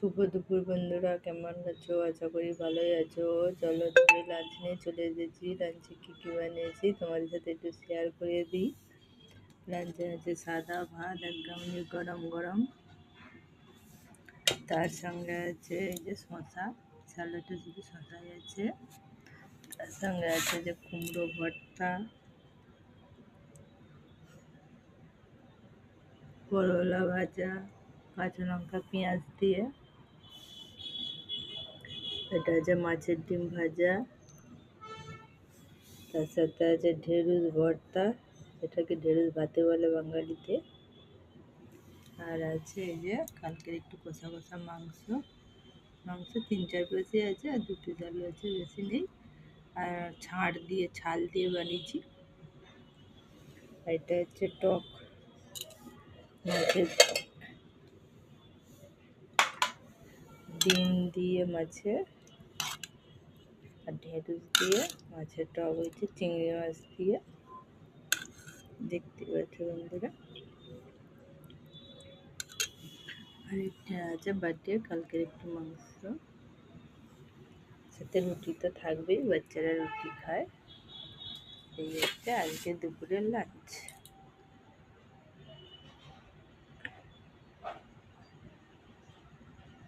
শুভ দুপুর বন্ধুরা, কেমন আছো? আশা করি ভালোই আছো। চলো তুমি লাঞ্চ নিয়ে চলে এসেছি। লাঞ্চে কী কী বানিয়েছি তোমাদের সাথে একটু শেয়ার করে দিই। লাঞ্চে আছে সাদা ভাত, একদম গরম গরম। তার সঙ্গে আছে এই যে শশা, স্যালাডে শুধু শশাই আছে। তার সঙ্গে আছে যে কুমড়ো ভর্তা, করলা ভাজা, কাঁচা লঙ্কা পেঁয়াজ দিয়ে। এটা আছে মাছের ডিম ভাজা। তার সাথে আছে ঢেঁড়স ভর্তা, যেটাকে ঢেঁড়স ভাতে বলে বাঙালিতে। আর আছে এই যে কালকের একটু কষা কষা মাংস। মাংস 3-4 পিসই আছে, আর 2 পিস আলু আছে, বেশি নেই। আর ছাল দিয়ে বানিয়েছি। এটা হচ্ছে টক মাছের ডিম দিয়ে মাছের, আর ঢেঁড়স দিয়ে মাছের টক হয়েছে চিংড়ি মাছ দিয়ে, দেখতে পাচ্ছ বন্ধুরা। আর এটা আছে বাটিয়ে কালকের একটু মাংস, সাথে রুটি তো থাকবেই, বাচ্চারা রুটি খায়। এই হচ্ছে আজকে দুপুরের লাঞ্চ।